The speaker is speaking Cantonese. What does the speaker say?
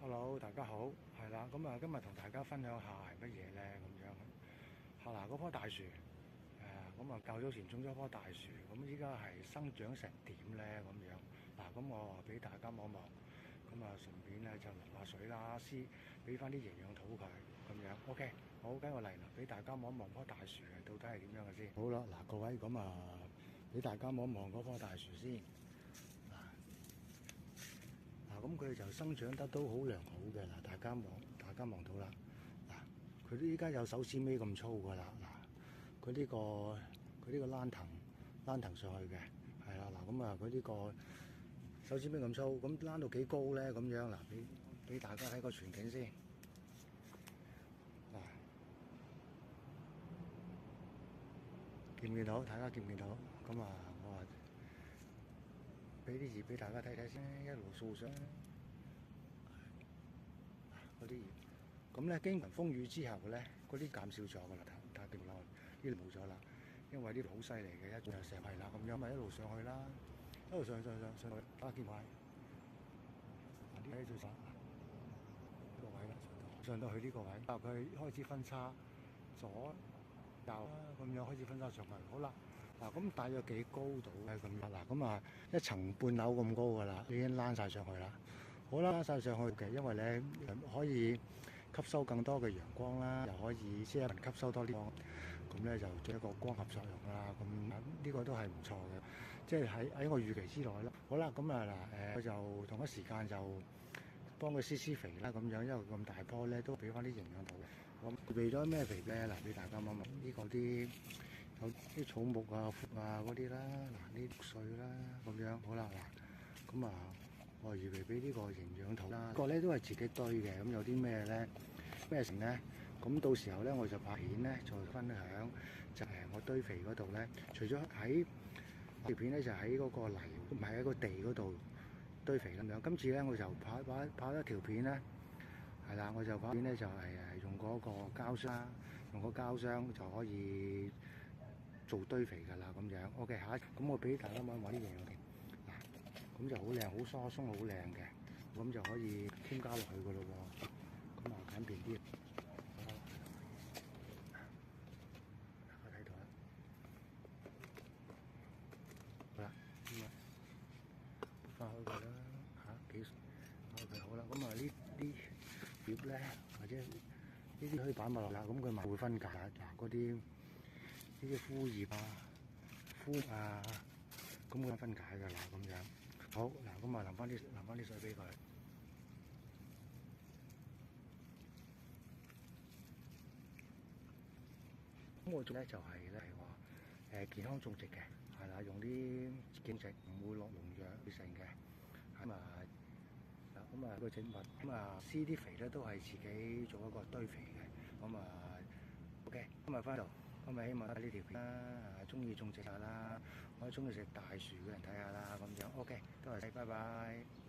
Hello，大家好，係啦，咁啊，今日同大家分享下係乜嘢咧？咁樣，嗱，嗰棵大樹，咁啊，較早前種咗棵大樹，咁依家係生長成點咧？咁樣，嗱，咁我俾大家望望，咁啊，順便咧就淋下水啦，俾翻啲營養土佢，咁樣，OK，好，跟我嚟啦，俾大家望一望棵大樹係到底係點樣嘅先。好啦，嗱，各位，咁啊，俾大家望一望嗰棵大樹先。嗱，咁佢就生長得都好良好嘅嗱，大家望到啦，嗱，佢都依家有手指尾咁粗噶啦，嗱，佢呢個躝藤上去嘅，係啦，嗱，咁啊，佢呢個手指尾咁粗，咁躝到幾高咧？咁樣嗱，俾大家睇個全景先，嗱，見唔見到？大家見唔見到？咁啊，我話俾啲葉俾大家睇睇先，一路掃上嗰啲葉。咁咧，經過風雨之後咧，嗰啲減少咗噶啦，但係勁耐呢度冇咗啦，因為呢度好犀利嘅，一就成係啦咁樣，咪一路上去啦，一路上去，大家見埋，嗱呢位最上呢個位啦，上到去呢個位，佢開始分叉左右咁樣開始分叉上去，好啦。嗱，咁大約幾高度咧？咁嗱，咁啊一層半樓咁高噶啦，已經躝晒上去啦。好啦，躝晒上去嘅，因為咧可以吸收更多嘅陽光啦，又可以即係吸收多啲光，咁咧就做一個光合作用啦。咁呢個都係唔錯嘅，即係喺我預期之內啦。好啦，咁啊嗱，我就同一時間就幫佢施肥啦，咁樣，因為咁大棵咧都俾翻啲營養土。我備咗咩肥咧？嗱，俾大家望望呢個啲。有啲草木啊、枯啊嗰啲啦，嗱呢啲碎啦咁樣，好啦嗱，咁啊我預備俾呢個營養土啦，個咧都係自己堆嘅，咁有啲咩咧咩成咧，咁到時候咧我就拍片咧再分享，就係我堆肥嗰度咧，除咗喺條片咧就喺嗰個泥，唔係喺個地嗰度堆肥咁樣，今次咧我就拍一條片咧。係啦，我就拍片咧就係用嗰個膠箱，用個膠箱就可以做堆肥㗎啦咁樣。OK，咁我俾大家望一望啲營養添。嗱，咁就好靚，好疏鬆，好靚嘅，咁就可以添加落去㗎咯喎。咁啊簡便啲，大家睇到啦。好啦，咁啊翻開佢啦，幾OK 好啦，咁啊呢啲葉咧，或者呢啲可以擺埋落啦，咁佢咪會分解嗱嗰啲呢啲枯葉啊、枯啊，咁會分解㗎啦，咁樣。好嗱，咁啊淋翻啲水俾佢。咁我種咧就係咧係話健康種植嘅，係啦，用啲健植，唔會落農藥成嘅，咁啊。咁啊個植物咁啊施啲肥咧都係自己做一個堆肥嘅，咁啊 OK，今日翻到，咁啊希望呢條片啦，中意種植下啦，或者中意食大樹嘅人睇下啦，咁樣 OK，多謝，拜拜。